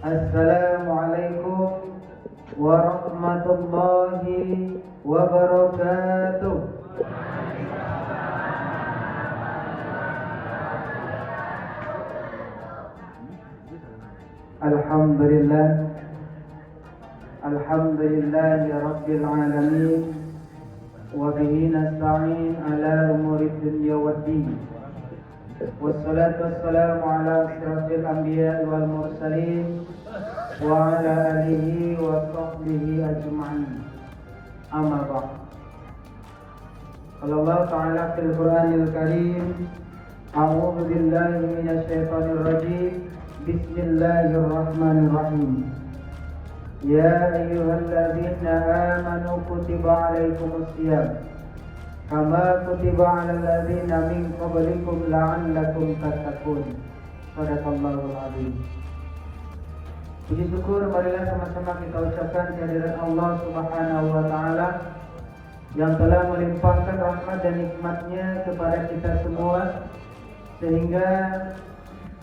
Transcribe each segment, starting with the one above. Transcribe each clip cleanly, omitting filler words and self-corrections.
Assalamualaikum warahmatullahi wabarakatuh. Alhamdulillah, alhamdulillahi rabbil alamin, wa bihi nasta'in ala umuri dunya waddin. Wassalatu wassalamu ala asyrafil anbiya wal mursalin wa ala alihi wa sahbihi ajma'in. Amma ba'd. Allah Ta'ala fil Qur'anil Karim, a'udzu billahi minasy syaithanir rajim. Bismillahirrahmanirrahim. Ya ayyuhalladzina amanu kutiba 'alaikumus shiyam kama kutiba 'alal ladzina min qablikum la'allakum tattaqun. Shadaqallahul 'azim. Puji syukur marilah sama-sama kita ucapkan kehadirat Allah Subhanahu wa taala yang telah melimpahkan rahmat dan nikmat-Nya kepada kita semua, sehingga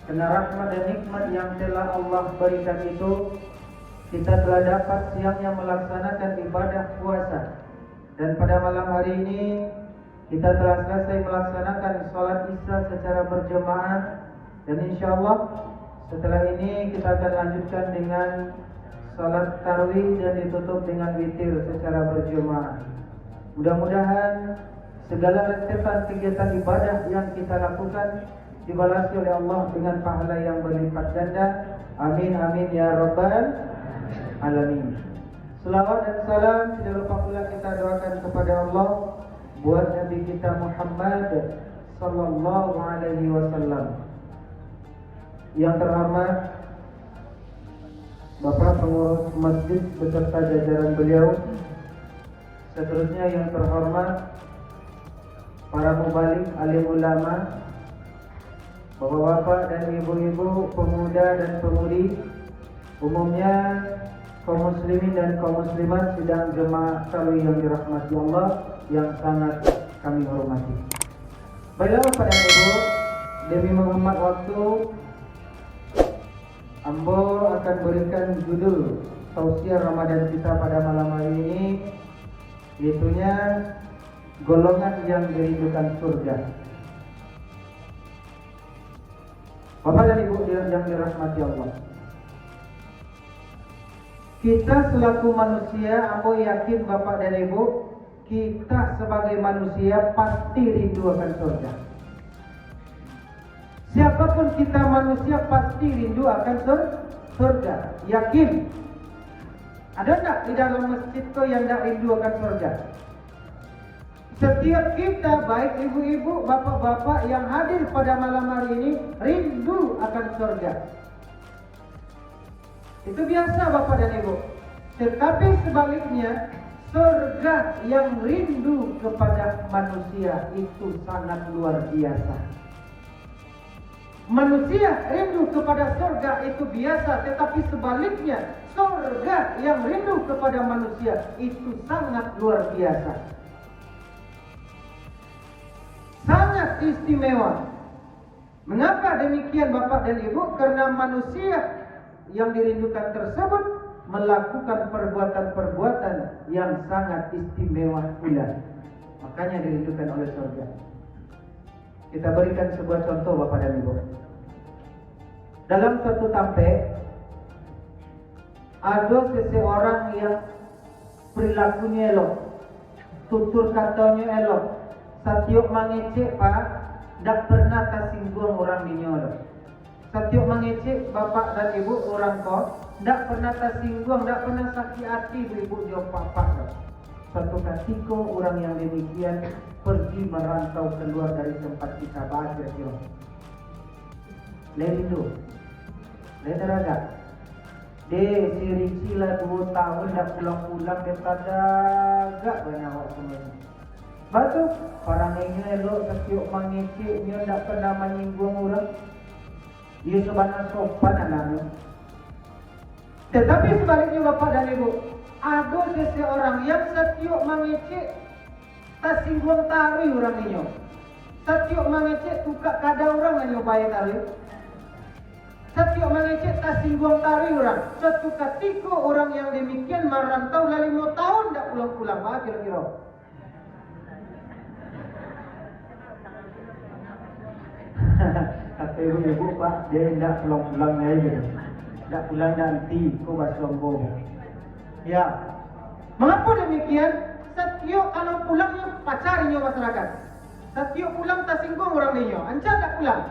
karena rahmat dan nikmat yang telah Allah berikan itu, kita telah dapat siangnya melaksanakan ibadah puasa. Dan pada malam hari ini kita telah selesai melaksanakan sholat isya secara berjemaah. Dan insya Allah setelah ini kita akan lanjutkan dengan sholat tarawih dan ditutup dengan witir secara berjemaah. Mudah-mudahan segala rentetan kegiatan ibadah yang kita lakukan dibalasi oleh Allah dengan pahala yang berlipat ganda. Amin amin ya rabbal alamin. Selawat dan salam tidak lupa pula kita doakan kepada Allah buat Nabi kita Muhammad sallallahu alaihi wasallam. Yang terhormat Bapak Pengurus Masjid beserta jajaran beliau, seterusnya yang terhormat para mubalik, alim ulama, bapak-bapak dan ibu-ibu, pemuda dan pemudi, umumnya kaum muslimin dan kaum muslimat sidang jemaah tarawih yang dirahmati Allah yang sangat kami hormati. Baiklah Bapak dan Ibu, demi menghemat waktu, Ambo akan berikan judul tausiah Ramadan kita pada malam hari ini, yaitunya golongan yang dirindukan surga. Bapak dan Ibu yang dirahmati Allah, kita selaku manusia, Ambo yakin Bapak dan Ibu, kita sebagai manusia pasti rindu akan surga. Siapapun kita manusia pasti rindu akan surga. Yakin? Ada tak di dalam masjid kau yang tak rindu akan surga? Setiap kita, baik ibu-ibu, bapak-bapak yang hadir pada malam hari ini, rindu akan surga. Itu biasa Bapak dan Ibu. Tetapi sebaliknya, surga yang rindu kepada manusia itu sangat luar biasa. Manusia rindu kepada surga itu biasa, tetapi sebaliknya, surga yang rindu kepada manusia itu sangat luar biasa. Sangat istimewa. Mengapa demikian Bapak dan Ibu? Karena manusia yang dirindukan tersebut melakukan perbuatan-perbuatan yang sangat istimewa pula. Makanya dirindukan oleh surga. Kita berikan sebuah contoh Bapak dan Ibu. Dalam suatu tampe, ada seseorang yang perilakunya elok, tutur katanya elok, setiap mengecek Pak, tak pernah tersinggung orang dinyolok. Setiap mengecek Bapak dan Ibu orang kau, tak pernah tersinggung, tak pernah sakit hati ibu jawab Bapak. Suatu ketika orang yang demikian pergi merantau keluar dari tempat kita bahagia dia. Lain itu, lain teraga. Dia si Ricila 2 tahun dah pulang-pulang dia tak agak banyak waktu ini. Batu orang ini elok setiap mengeceknya tak pernah menyinggung orang. Ia sebenarnya sopan anaknya. Tetapi sebaliknya Bapak dan Ibu, ada seseorang yang setiap mengecek tak singgung tarik orang ini. Setiap mengecek tukar kada orang yang nyobain tarik. Setiap mengecek tak singgung tarik orang. Suatu ketika orang yang demikian merantau dah 5 tahun tak pulang-pulang. Apa kira-kira? Kata ibu Pak, dia tidak pulang-pulang lagi. Tak pulang nanti, kau bersombong. Ya. Mengapa demikian? Setiap kalau pulangnya pacarinya masyarakat. Setiap pulang tak singgung orang dia. Ancar tak pulang.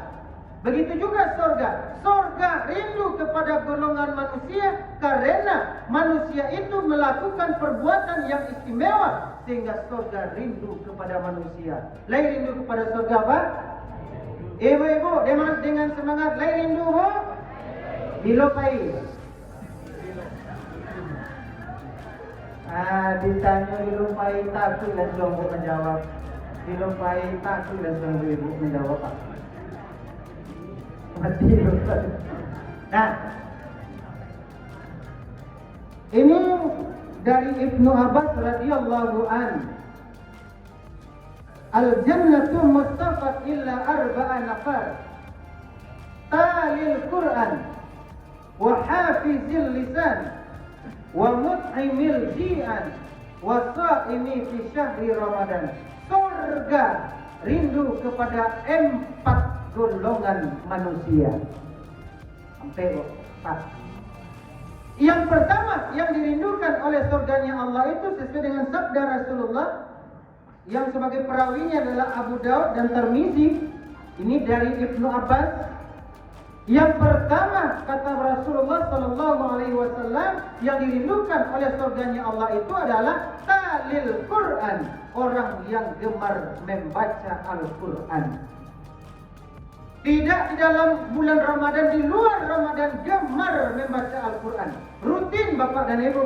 Begitu juga surga. Surga rindu kepada golongan manusia karena manusia itu melakukan perbuatan yang istimewa sehingga surga rindu kepada manusia. Lain rindu kepada surga apa? Ibu-ibu dengan semangat lain rindu bu? Dilupai. Ditanya dilupai takut dan sombong menjawab. Dilupai takut dan sombong ibu menjawab apa? Mati lupa. Nah, ini dari Ibnu Abbas radhiyallahu an. Al-jannatu mustafat illa arba'a nafar. Talil Quran wa hafizil lisan wa mut'imil ji'an wa sa'imi fi syahri Ramadan. Surga rindu kepada 4 golongan manusia. Sampai 4. Yang pertama yang dirindukan oleh surganya Allah itu sesuai dengan sabda Rasulullah yang sebagai perawinya adalah Abu Daud dan Tirmizi. Ini dari Ibnu Abbas. Yang pertama kata Rasulullah sallallahu alaihi wasallam yang dirindukan oleh surganya Allah itu adalah talil Quran, orang yang gemar membaca Al-Quran. Tidak di dalam bulan Ramadan, di luar Ramadan gemar membaca Al-Quran. Rutin Bapak dan Ibu.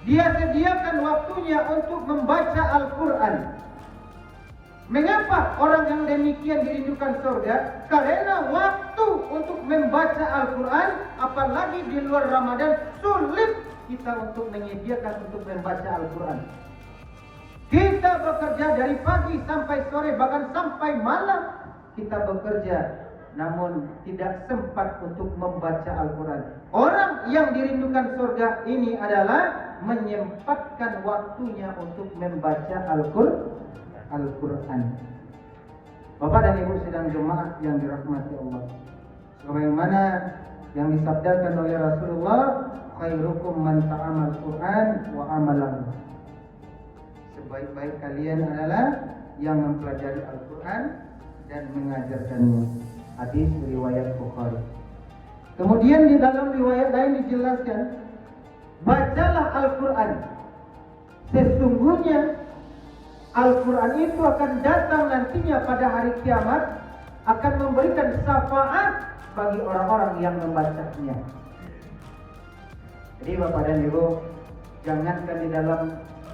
Dia sediakan waktunya untuk membaca Al-Quran. Mengapa orang yang demikian dirindukan surga? Karena waktu untuk membaca Al-Quran, apalagi di luar Ramadan, sulit kita untuk menyediakan untuk membaca Al-Quran. Kita bekerja dari pagi sampai sore, bahkan sampai malam kita bekerja, namun tidak sempat untuk membaca Al-Quran. Orang yang dirindukan surga ini adalah menyempatkan waktunya untuk membaca Al-Quran. Bapak dan Ibu sidang jemaah yang dirahmati Allah, sebagaimana yang disabdakan oleh Rasulullah, khairukum man ta'amal Quran wa amalan. Sebaik-baik kalian adalah yang mempelajari Al-Quran dan mengajarkannya. Hadis riwayat Bukhari. Kemudian di dalam riwayat lain dijelaskan, bacalah Al-Quran. Sesungguhnya Al-Quran itu akan datang nantinya pada hari kiamat, akan memberikan syafaat bagi orang-orang yang membacanya. Jadi Bapak dan Ibu, jangankan di dalam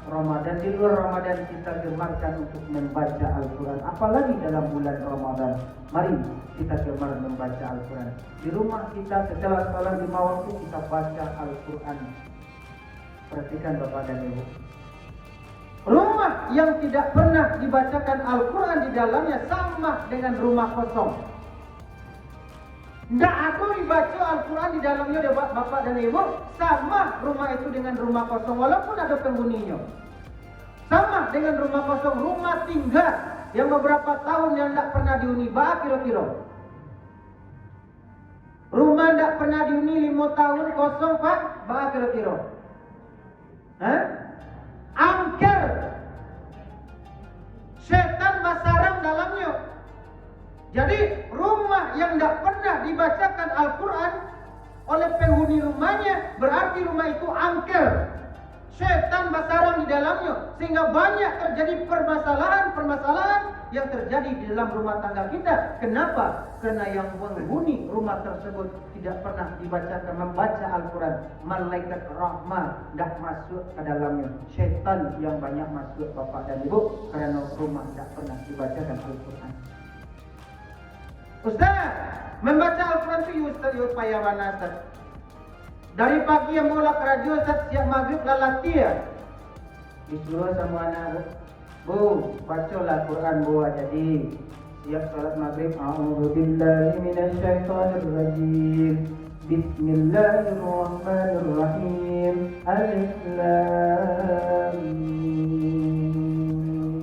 Ramadan, di luar Ramadan kita gemarkan untuk membaca Al-Quran. Apalagi dalam bulan Ramadan, mari kita gemar membaca Al-Quran. Di rumah kita setelah salat 5 waktu kita baca Al-Quran. Perhatikan Bapak dan Ibu. Rumah yang tidak pernah dibacakan Al-Quran di dalamnya sama dengan rumah kosong. Tidak ada dibaca Al-Quran di dalamnya Bapak dan Ibu, sama rumah itu dengan rumah kosong walaupun ada penghuninya. Sama dengan rumah kosong, rumah tinggal yang beberapa tahun yang tidak pernah dihuni. Kira-kira rumah tidak pernah dihuni 5 tahun kosong Pak, kira-kira angker, setan basarang dalamnya. Jadi rumah yang tidak pernah dibacakan Al-Quran oleh penghuni rumahnya, berarti rumah itu angker, setan basarang di dalamnya, sehingga banyak terjadi permasalahan yang terjadi di dalam rumah tangga kita. Kenapa? Karena yang penghuni rumah tersebut tidak pernah membaca Al-Quran. Malaikat rahmat tidak masuk ke dalamnya, setan yang banyak masuk Bapak dan Ibu, karena rumah tidak pernah dibacakan Al-Quran. Ustaz, membaca Al-Quran itu Ustaz upaya mana Ustaz? Dari pagi yang mulai radio Ustaz, siap maghrib latihan. Disuruh sama anak, Bu, bacalah Quran Bu, jadi Siap salat maghrib. A'udzubillahi minasyaitonir rajim. Bismillahirrahmanirrahim. Alif Lam Mim.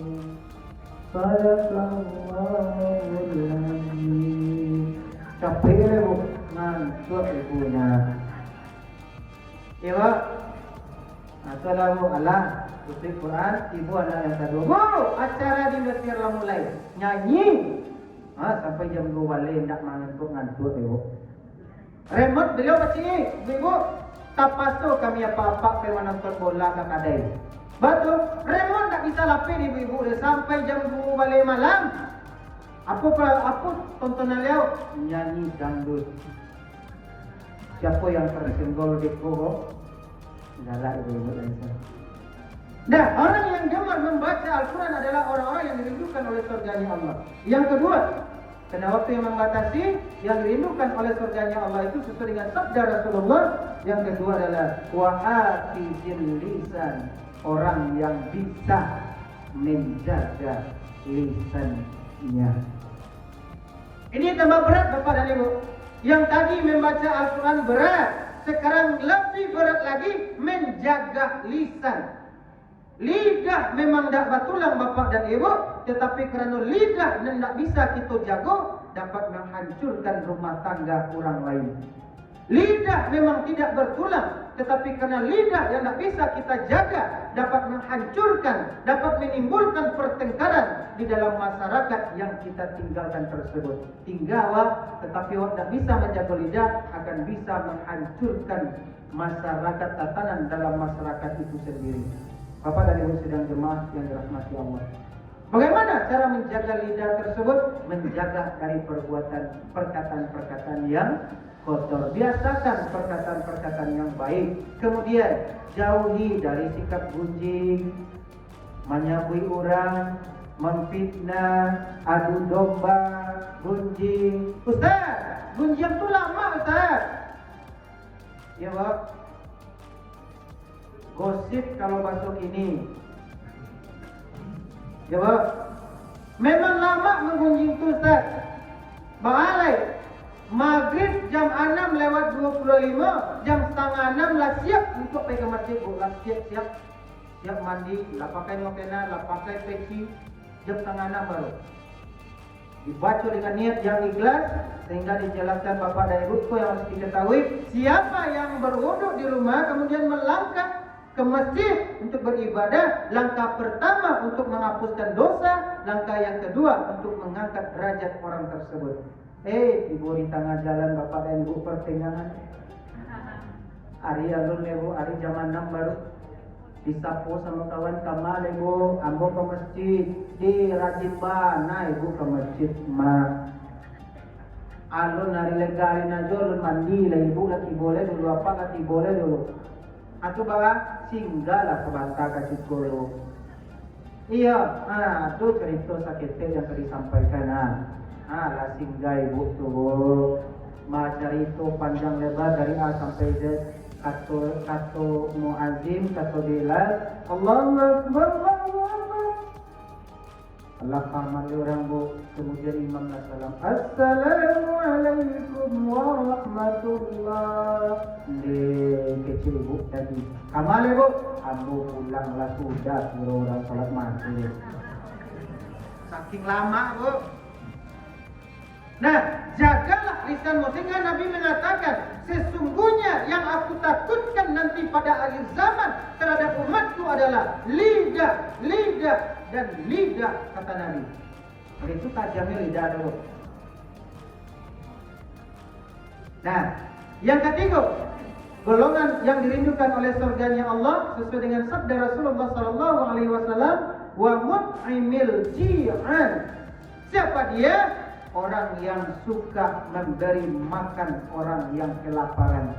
Sadaqallahul azim. Capek bu, ngantuk ibunya. Ibu, assalamualaikum. Putri Quran, ibu anak yang kedua. Bu, acara di Mesir lah mulai. Nyanyi. Sampai jam 2 balik, tak ngantuk ibu. Remote beliau macam ibu. Tak pasal kami apa-apa pergi menonton bola ke kadai. Betul, remote tak bisa lapin ibu-ibu. Sampai jam 2 balik malam. Apa tontonan beliau? Nyanyi dangdut. Siapa yang tersenggol di koko? Galak ibu-ibu dan saya. Nah, orang yang gemar membaca Al-Quran adalah orang-orang yang dirindukan oleh surganya Allah. Yang kedua, karena waktu yang membatasi, yang dirindukan oleh surganya Allah itu sesuai dengan sabda Rasulullah. Yang kedua adalah wa'afizil lisan, orang yang bisa menjaga lisannya. Ini tambah berat Bapak dan Ibu. Yang tadi membaca Al-Quran berat, sekarang lebih berat lagi menjaga lisan. Lidah memang tak batulang Bapak dan Ibu, tetapi kerana lidah yang tak bisa kita jaga, dapat menghancurkan rumah tangga orang lain. Lidah memang tidak bertulang, tetapi kerana lidah yang tak bisa kita jaga, dapat menghancurkan, dapat menimbulkan pertengkaran di dalam masyarakat yang kita tinggalkan tersebut. Tinggal, tetapi orang tak bisa menjaga lidah akan bisa menghancurkan masyarakat, tatanan dalam masyarakat itu sendiri. Bapak dan Ibu sedang jemaah yang dirahmati Allah. Bagaimana cara menjaga lidah tersebut? Menjaga dari perkataan-perkataan yang kotor. Biasakan perkataan-perkataan yang baik. Kemudian jauhi dari sikap gunjing, menyabui orang, memfitnah, adu domba, gunjing. Ustaz, gunjing itu lama Ustaz. Ya Pak. Gosip kalau masuk ini. Ya Pak. Memang lama menggunjing tu Ustaz. Balai maghrib jam 6 lewat 25, jam setengah 6 lah siap untuk pergi ke masjid. Lah siap mandi, lah pakai mukena, lah pakai peci. Jam setengah 6 baru dibaca dengan niat yang ikhlas, sehingga dijelaskan Bapak dan Ibu yang harus diketahui. Siapa yang berwuduk di rumah kemudian melangkah ke masjid untuk beribadah, langkah pertama untuk menghapuskan dosa, langkah yang kedua untuk mengangkat derajat orang tersebut. Ibu di tengah jalan Bapak dan Ibu pertengahan. Hari alun Ibu, hari zaman 6 baru disapu sama kawan kamal Ibu, ambo ke masjid, di rajin bana Ibu ke masjid mah. Alun hari lega hari najol mandi lah Ibu, lagi boleh dulu apa lagi boleh dulu. Atau bawa singgahlah sebentar kasih guru. Iya, itu cerita sakit yang tadi disampaikan. Lah singgah Ibu tuh. Macam itu panjang lebar dari A sampai Z. Kata muazzin, kata bilal, Allahu Akbar, Allahu Akbar. Allah kamal orang Bu. Kemudian Imam Nasalam, Assalamualaikum warahmatullah. Kecil Ibu tadi. Kamal Ibu, ambo pulanglah sudah suruh orang salat maghrib. Saking lama Bu. Nah, jagalah lisanmu, sehingga Nabi mengatakan, sesungguhnya yang aku takutkan nanti pada akhir zaman terhadap umatku adalah lidah, dan lidah, kata Nabi. Oleh itu tajamnya lidah dulu. Nah, yang ketiga, golongan yang dirindukan oleh surganya Allah sesuai dengan sabda Rasulullah SAW, wa mut'imil ji'an. Siapa dia? Orang yang suka memberi makan orang yang kelaparan.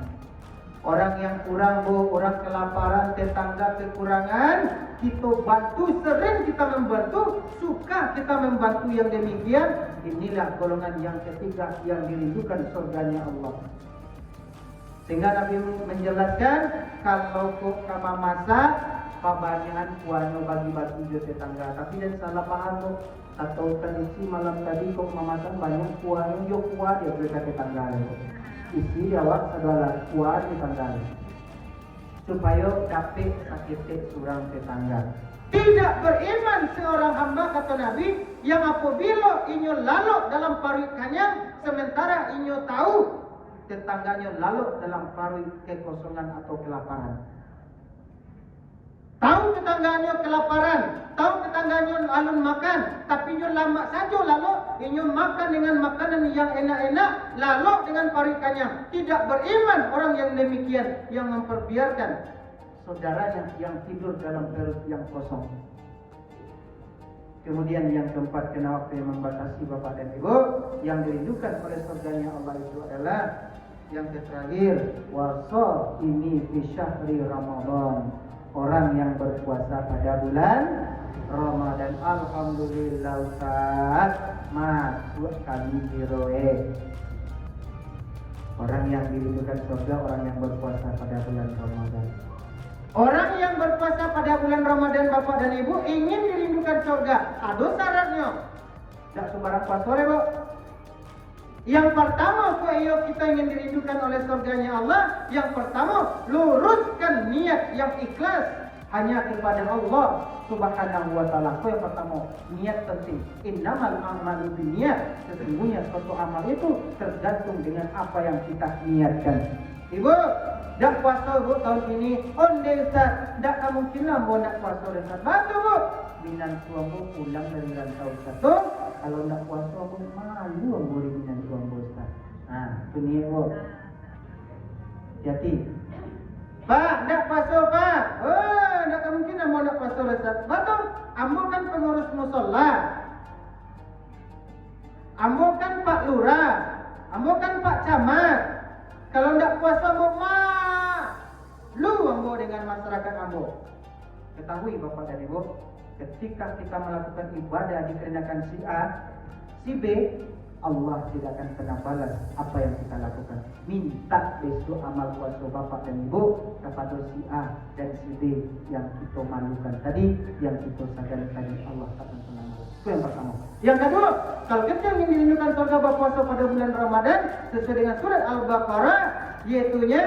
Orang yang kurang Bu, orang kelaparan, tetangga kekurangan, kita bantu, sering kita membantu, suka kita membantu yang demikian. Inilah golongan yang ketiga yang dirindukan surganya Allah. Sehingga Nabi menjelaskan, kalau kok kama masak, kebanyakan kuano bagi-bagi ke tetangga. Tapi dan salah paham Bu. atau terisi malam tadi kok memakan banyak kuahnya, yo kuah dia beli ke tanggal. Isi jawab segala kuah di tanggal. Supaya dapat sakit surang tetangga. Tidak beriman seorang hamba kata Nabi yang apabila inyo lalu dalam parit kanyang sementara inyo tahu tetangganya lalu dalam parit kekosongan atau kelaparan. Tahu tetangganya kelaparan, tahu tetangganya alun makan, tapi inyo lama saja lalu inyo makan dengan makanan yang enak-enak lalu dengan parit kanyang. Tidak beriman orang yang demikian yang memperbiarkan saudaranya yang tidur dalam perut yang kosong. Kemudian yang keempat, kena waktu yang membatasi bapak dan ibu, yang dirindukan oleh surganya Allah itu adalah yang terakhir, wasa ini fi syahri Ramadan, orang yang berpuasa pada bulan Ramadan. Alhamdulillah Ustaz, masuk kami diroe. Orang yang dirindukan surga, orang yang berpuasa pada bulan Ramadan. Orang yang berpuasa pada bulan Ramadan bapak dan ibu ingin dirindukan surga. Ada syaratnya. Tak sembarang puasa ya, Bu. Yang pertama, kita ingin dirindukan oleh surganya Allah. Yang pertama, luruskan niat yang ikhlas hanya kepada Allah Subhanahu wa taala. Yang pertama, niat penting. Innamal a'malu binniyat. Sesungguhnya suatu amal itu tergantung dengan apa yang kita niatkan. Ibu, dak puasa Bu tahun ini, onde Ustaz, dak mungkin lah Bu nak puasa Ustaz. Batu Bu, binan suamu pulang dari rantau satu, kalau nak puasa Bu malu Bu binan suamu Ustaz. Itu niat Bu. Jadi, Pak, dak puasa Pak. Oh, dak mungkin lah nak puasa Ustaz. Batu, ambo kan pengurus musola. Ambo kan Pak Lurah. Ambo kan Pak Camat. Kalau tidak puasa lu ambo dengan masyarakat ambo. Ketahui Bapak dan Ibu, ketika kita melakukan ibadah dikarenakan si A, si B, Allah tidak akan pernah balas apa yang kita lakukan. Minta besok amal puasa Bapak dan Ibu kepada si A dan si B yang kita malukan tadi, yang kita sadari tadi, Allah akan pernah balas. Itu yang pertama. Yang kedua, kalau kita ingin dirindukan surga berpuasa pada bulan Ramadan sesuai dengan surat Al-Baqarah, yaitunya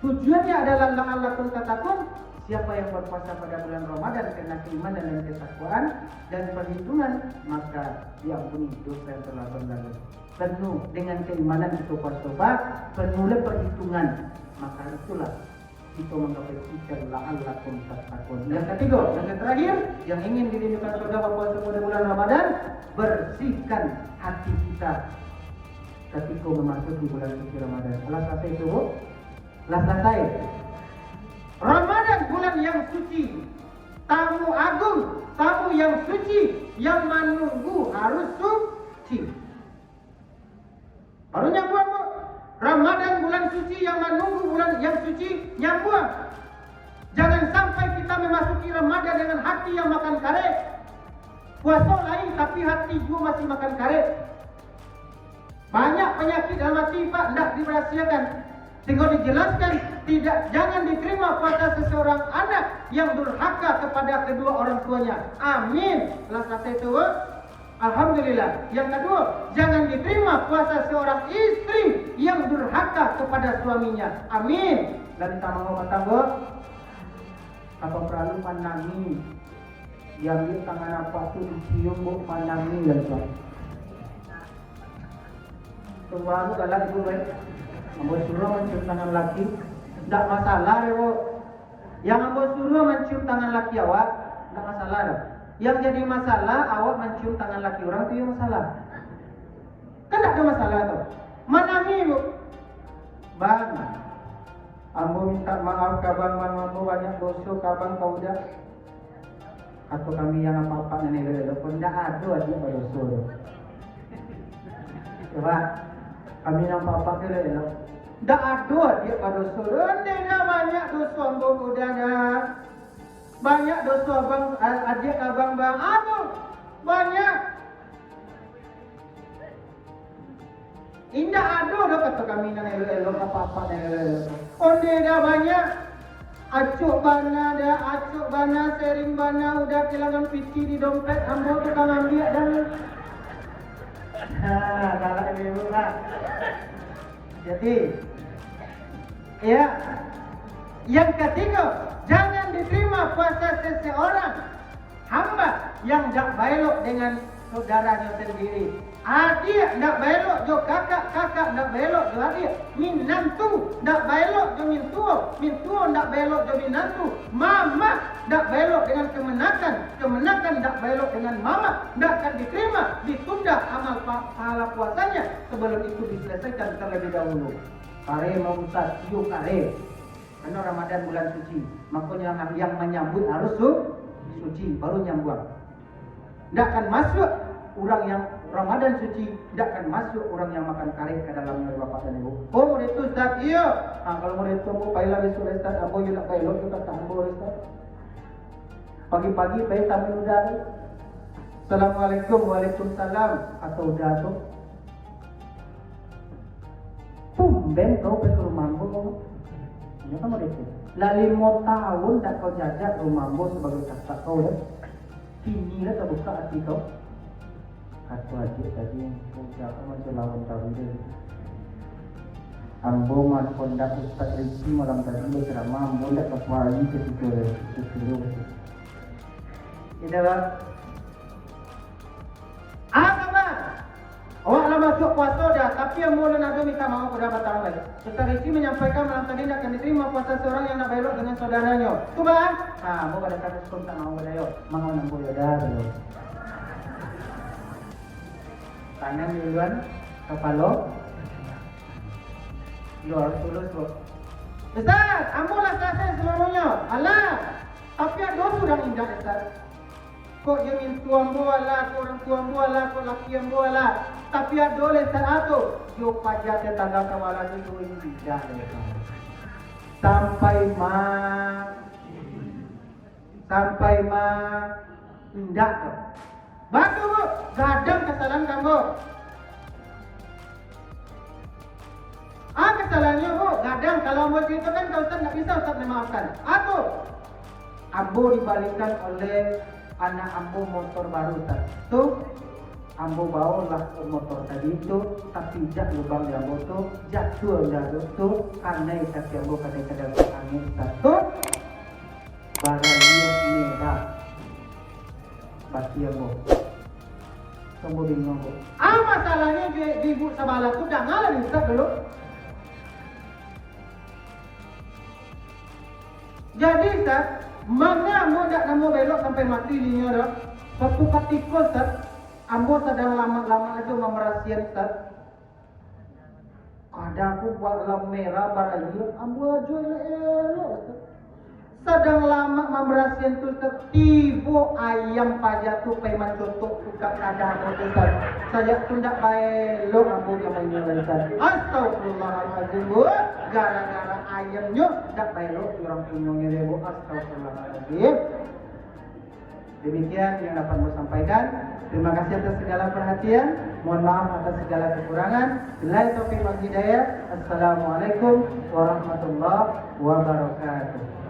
tujuannya adalah la'allakum tattaqun. Siapa yang berpuasa pada bulan Ramadan karena keimanan dan ketakwaan dan perhitungan, maka diampuni dosa yang telah berlalu. Penuh dengan keimanan itu puasa, penuh perhitungan, maka itulah kita menggapai fikir la'allakum tattaqun. Yang ketiga, yang terakhir, yang ingin dirindukan surga berpuasa pada bulan Ramadan, bersihkan hati kita ketika memasuki bulan suci Ramadan. Alas selesai itu, Bu? Alas selesai. Ramadan bulan yang suci, tamu agung, tamu yang suci, yang menunggu harus suci. Baru nyambung, Bu. Ramadan bulan suci yang menunggu bulan yang suci nyambung. Jangan sampai kita memasuki Ramadan dengan hati yang makan karet. Puasa lain tapi hati juga masih makan karet. Banyak penyakit dalam hati Pak tidak dirahasiakan. Sehingga dijelaskan jangan diterima puasa seseorang anak yang durhaka kepada kedua orang tuanya. Amin. Kelas itu, alhamdulillah. Yang kedua, jangan diterima puasa seorang istri yang durhaka kepada suaminya. Amin. Dan tambah kata apa perlu pandangi yang di tangan apa tu dicium bu pandangi dan so. Tuan kalau ibu baik. Ambo suruh mencium tangan laki, tidak masalah bu. Yang ambo suruh mencium tangan laki awak, tidak masalah dah. Yang jadi masalah awak mencium tangan laki orang itu yang masalah. Kan tidak ada masalah tu. Manami bu, bang. Ambo minta maaf kabang ambo banyak dosa kabang kau dah. Atau kami yang apa-apa nenek lele pun tidak ada aja berdosa. Coba kami yang apa-apa lele. Tak ada dia pada surah. Tidak banyak dosa abang udara. Banyak dosa abang adik abang bang. Aduh, banyak. Indah ada dah kata kami nak elok apa-apa nak elok. Oh dia dah banyak. Acuk bana, sering bana, udah kehilangan pici di dompet, ambo tukang ambil dan kalau ibu lah. Jadi, ya, yang ketiga, jangan diterima puasa seseorang hamba yang tak baik dengan saudaranya sendiri. Adik tak belok jo kakak tak belok jo adik. Minantu tak belok jo mintuo tak belok jo minantu. Mama tak belok dengan kemenakan tak belok dengan mama. Tak akan diterima, ditunda amal pahala puasanya sebelum itu diselesaikan terlebih dahulu. Kare mau ustaz, yuk kare. Karena Ramadan bulan suci, makanya yang menyambut harus suci baru nyambut. Tak akan masuk orang yang Ramadan suci, tidak akan masuk orang yang makan kare ke dalamnya bapak dan ibu. Oh, murid itu Ustaz, iya. Kalau murid itu mau baiklah besok Ustaz, ambo juga baiklah kita tak ambo Ustaz. Pagi-pagi baik tamu udara. Assalamualaikum, waalaikumsalam. Atau udah tu. Tumben kau pergi ke rumah ambo kau. Ini kan murid itu. Lah 5 tahun tak kau jajak rumah ambo sebagai kakak kau dah. Kini lah terbuka hati kau. Aku adik tadi yang kerja aku masih lawan tahun dia. Ambo man kondak Ustaz Rizki malam tadi dia ceramah ambo tak kepali ketika itu. Tidak bang. Apa? Awak lah masuk puasa dah, tapi yang mula nado minta maaf pada batang lagi. Ustaz Rizki menyampaikan malam tadi nak akan diterima puasa seorang yang nak belok dengan saudaranya. Tu bang? Ambo pada kata sekolah tak mahu pada yo, mangon ambo yo dah dulu. Tangan duluan, kepala. Yo harus tulus bro. Ustaz, ambo lah selesai seluruhnya. Alah, tapi ada sudah indah Ustaz. Kok dia minta ambo lah, kok orang tua ambo lah, kok laki ambo lah. Tapi ada oleh Ustaz tu. Yo pajak tetangga kawalan itu indah. Sampai indah tu. Batu bu, gadang kesalahan kamu. Kesalahannya bu, gadang kalau mau ceritakan kalau Ustaz tak bisa Ustaz memaafkan. Ambo dibalikkan oleh anak ambo motor baru Ustaz. Tu, ambo bawalah motor tadi itu, tapi jak lubang di ambo tu, jatuh dah tu, karena kaki ambo kadang-kadang angin Ustaz. Tu, barangnya merah. Bagi ambo. Kamu bingung bu. Masalahnya di ibu sebelah tu dah ngalah Ustaz dulu. Jadi Ustaz, mana ambo tak ambo belok sampai mati linya dah. Suatu ketika Ustaz, ambo sedang lama-lama itu memerhatikan Ustaz. Kadang aku buat lampu merah barangnya, ambo aja elok Ustaz. Sedang lama memberasian tu tiba ayam pajak tu payman contoh buka kadang tu saya tu tak baik lo ambo yang menyelesaikan astagfirullahaladzim bu gara-gara ayamnya tak baik lo orang punya bu astagfirullahaladzim. Demikian yang dapat saya sampaikan. Terima kasih atas segala perhatian. Mohon maaf atas segala kekurangan. Billahi taufiq wal hidayah. Assalamualaikum warahmatullahi wabarakatuh.